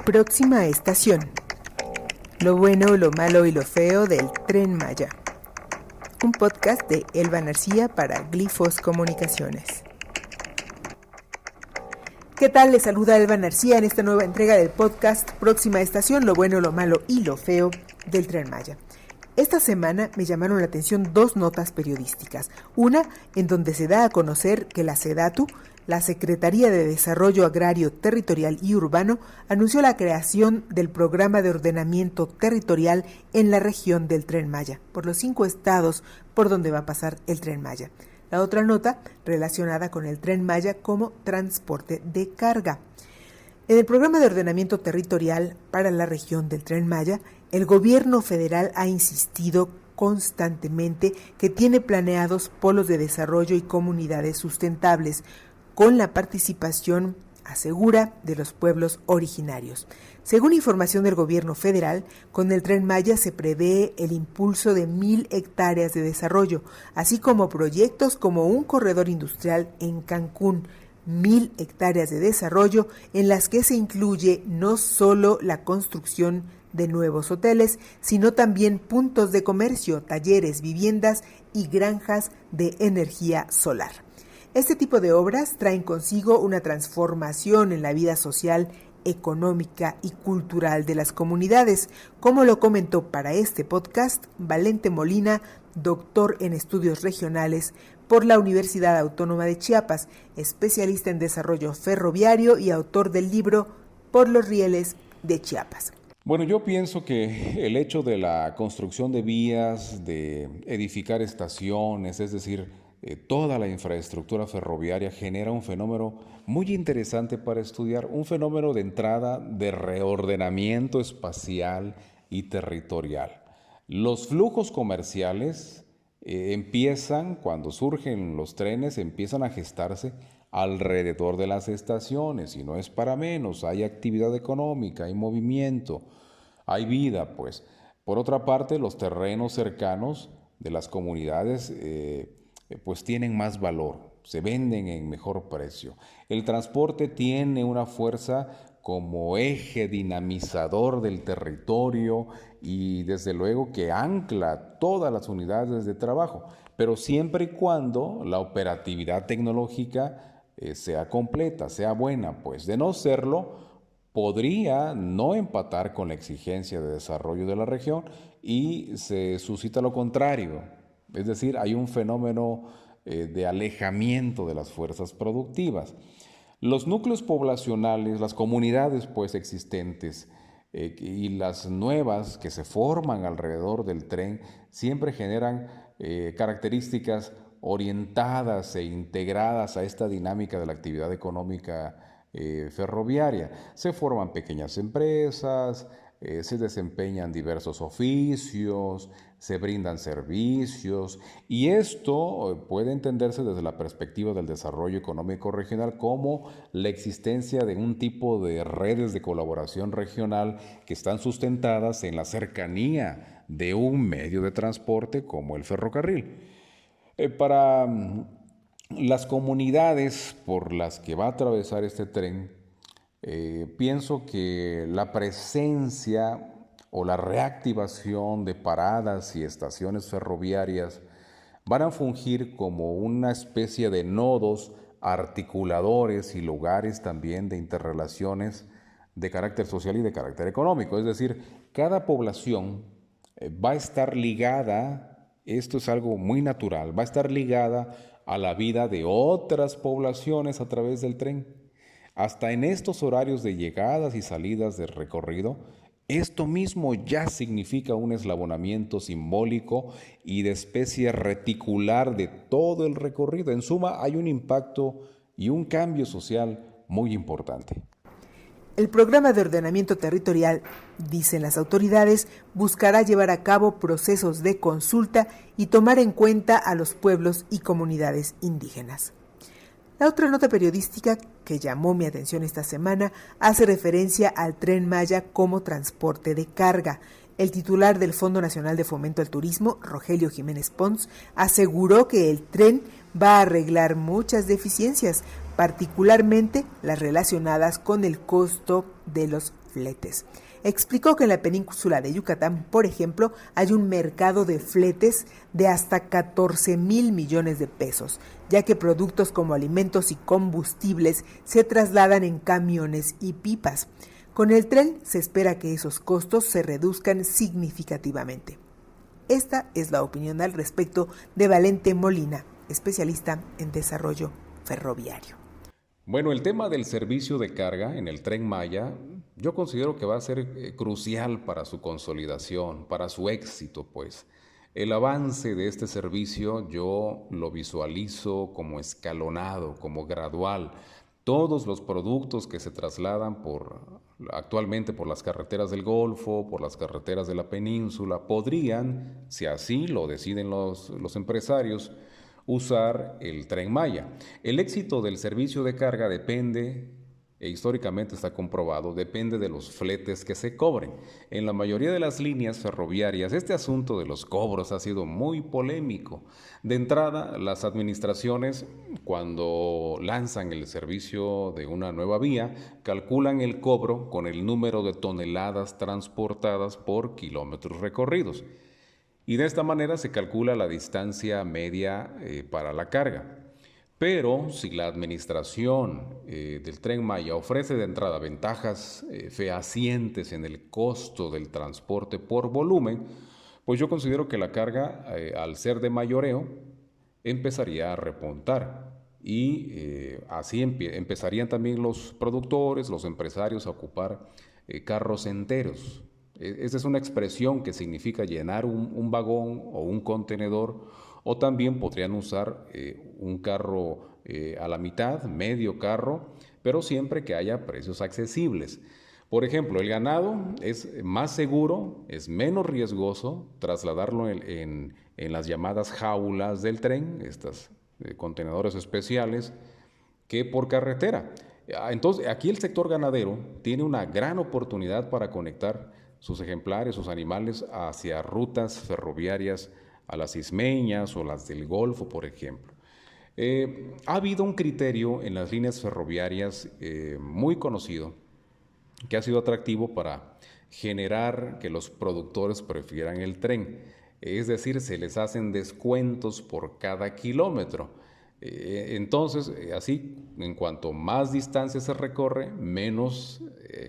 Próxima estación. Lo bueno, lo malo y lo feo del Tren Maya. Un podcast de Elba Narcía para Glifos Comunicaciones. ¿Qué tal? Les saluda Elba Narcía en esta nueva entrega del podcast Próxima estación, lo bueno, lo malo y lo feo del Tren Maya. Esta semana me llamaron la atención dos notas periodísticas. Una en donde se da a conocer que la SEDATU, la Secretaría de Desarrollo Agrario, Territorial y Urbano, anunció la creación del Programa de Ordenamiento Territorial en la región del Tren Maya, por los 5 estados por donde va a pasar el Tren Maya. La otra nota relacionada con el Tren Maya como transporte de carga. En el Programa de Ordenamiento Territorial para la región del Tren Maya, el gobierno federal ha insistido constantemente que tiene planeados polos de desarrollo y comunidades sustentables, con la participación, asegura, de los pueblos originarios. Según información del gobierno federal, con el Tren Maya se prevé el impulso de 1,000 hectáreas de desarrollo, así como proyectos como un corredor industrial en Cancún, 1,000 hectáreas de desarrollo en las que se incluye no solo la construcción de nuevos hoteles, sino también puntos de comercio, talleres, viviendas y granjas de energía solar. Este tipo de obras traen consigo una transformación en la vida social, económica y cultural de las comunidades, como lo comentó para este podcast Valente Molina, doctor en estudios regionales por la Universidad Autónoma de Chiapas, especialista en desarrollo ferroviario y autor del libro Por los rieles de Chiapas. Bueno, yo pienso que el hecho de la construcción de vías, de edificar estaciones, es decir, toda la infraestructura ferroviaria genera un fenómeno muy interesante para estudiar, un fenómeno de entrada de reordenamiento espacial y territorial. Los flujos comerciales empiezan, cuando surgen los trenes, empiezan a gestarse alrededor de las estaciones, y no es para menos, hay actividad económica, hay movimiento, hay vida, pues. Por otra parte, los terrenos cercanos de las comunidades pues tienen más valor, se venden en mejor precio. El transporte tiene una fuerza como eje dinamizador del territorio y desde luego que ancla todas las unidades de trabajo, pero siempre y cuando la operatividad tecnológica sea completa, sea buena, pues de no serlo, podría no empatar con la exigencia de desarrollo de la región y se suscita lo contrario. Es decir, hay un fenómeno de alejamiento de las fuerzas productivas. Los núcleos poblacionales, las comunidades pues existentes y las nuevas que se forman alrededor del tren siempre generan características orientadas e integradas a esta dinámica de la actividad económica ferroviaria. Se forman pequeñas empresas, se desempeñan diversos oficios, se brindan servicios, y esto puede entenderse desde la perspectiva del desarrollo económico regional como la existencia de un tipo de redes de colaboración regional que están sustentadas en la cercanía de un medio de transporte como el ferrocarril. Para las comunidades por las que va a atravesar este tren, pienso que la presencia o la reactivación de paradas y estaciones ferroviarias van a fungir como una especie de nodos articuladores y lugares también de interrelaciones de carácter social y de carácter económico. Es decir, cada población va a estar ligada, esto es algo muy natural, va a estar ligada a la vida de otras poblaciones a través del tren. Hasta en estos horarios de llegadas y salidas del recorrido, esto mismo ya significa un eslabonamiento simbólico y de especie reticular de todo el recorrido. En suma, hay un impacto y un cambio social muy importante. El programa de ordenamiento territorial, dicen las autoridades, buscará llevar a cabo procesos de consulta y tomar en cuenta a los pueblos y comunidades indígenas. La otra nota periodística que llamó mi atención esta semana hace referencia al Tren Maya como transporte de carga. El titular del Fondo Nacional de Fomento al Turismo, Rogelio Jiménez Pons, aseguró que el tren va a arreglar muchas deficiencias, particularmente las relacionadas con el costo de los fletes. Explicó que en la península de Yucatán, por ejemplo, hay un mercado de fletes de hasta 14,000 millones de pesos, ya que productos como alimentos y combustibles se trasladan en camiones y pipas. Con el tren se espera que esos costos se reduzcan significativamente. Esta es la opinión al respecto de Valente Molina, especialista en desarrollo ferroviario. Bueno, el tema del servicio de carga en el Tren Maya, yo considero que va a ser crucial para su consolidación, para su éxito, pues. El avance de este servicio yo lo visualizo como escalonado, como gradual. Todos los productos que se trasladan actualmente por las carreteras del Golfo, por las carreteras de la península, podrían, si así lo deciden los empresarios, usar el Tren Maya. El éxito del servicio de carga depende, e históricamente está comprobado, depende de los fletes que se cobren. En la mayoría de las líneas ferroviarias, este asunto de los cobros ha sido muy polémico. De entrada, las administraciones, cuando lanzan el servicio de una nueva vía, calculan el cobro con el número de toneladas transportadas por kilómetros recorridos. Y de esta manera se calcula la distancia media para la carga. Pero si la administración del Tren Maya ofrece de entrada ventajas fehacientes en el costo del transporte por volumen, pues yo considero que la carga, al ser de mayoreo, empezaría a repuntar. Y así empezarían también los productores, los empresarios a ocupar carros enteros. Esa es una expresión que significa llenar un vagón o un contenedor, o también podrían usar un carro a la mitad, medio carro, pero siempre que haya precios accesibles. Por ejemplo, el ganado es más seguro, es menos riesgoso trasladarlo en las llamadas jaulas del tren, estos contenedores especiales, que por carretera. Entonces, aquí el sector ganadero tiene una gran oportunidad para conectar sus ejemplares, sus animales, hacia rutas ferroviarias, a las ismeñas o las del Golfo, por ejemplo. Ha habido un criterio en las líneas ferroviarias muy conocido, que ha sido atractivo para generar que los productores prefieran el tren. Es decir, se les hacen descuentos por cada kilómetro. Entonces, así, en cuanto más distancia se recorre, menos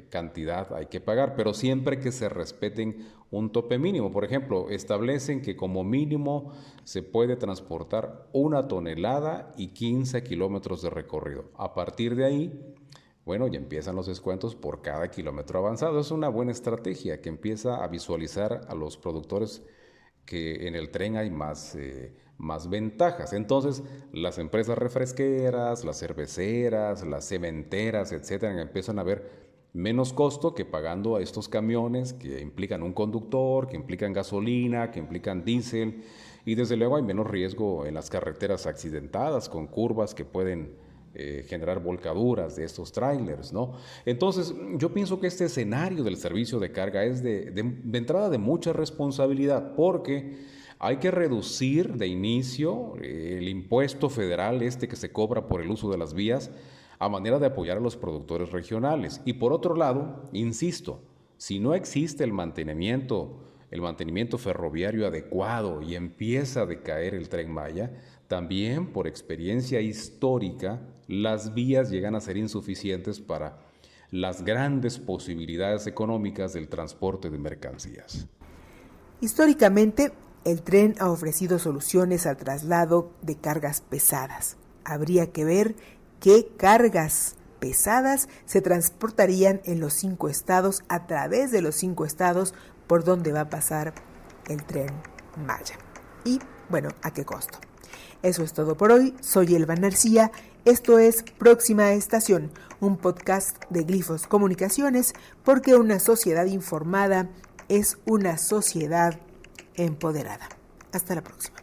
cantidad hay que pagar, pero siempre que se respeten un tope mínimo. Por ejemplo, establecen que como mínimo se puede transportar 1 tonelada y 15 kilómetros de recorrido. A partir de ahí, bueno, ya empiezan los descuentos por cada kilómetro avanzado. Es una buena estrategia que empieza a visualizar a los productores que en el tren hay más ventajas. Entonces, las empresas refresqueras, las cerveceras, las cementeras, etcétera, empiezan a ver menos costo que pagando a estos camiones que implican un conductor, que implican gasolina, que implican diésel, y desde luego hay menos riesgo en las carreteras accidentadas con curvas que pueden generar volcaduras de estos trailers, ¿no? Entonces, yo pienso que este escenario del servicio de carga es de entrada de mucha responsabilidad, porque hay que reducir de inicio el impuesto federal que se cobra por el uso de las vías, a manera de apoyar a los productores regionales. Y por otro lado, insisto, si no existe el mantenimiento ferroviario adecuado y empieza a decaer el Tren Maya, también por experiencia histórica, las vías llegan a ser insuficientes para las grandes posibilidades económicas del transporte de mercancías. Históricamente, el tren ha ofrecido soluciones al traslado de cargas pesadas. Habría que ver qué cargas pesadas se transportarían en los 5 estados, a través de los 5 estados por donde va a pasar el Tren Maya. Y, bueno, ¿a qué costo? Eso es todo por hoy. Soy Elba Narcía. Esto es Próxima Estación, un podcast de Glifos Comunicaciones, porque una sociedad informada es una sociedad empoderada. Hasta la próxima.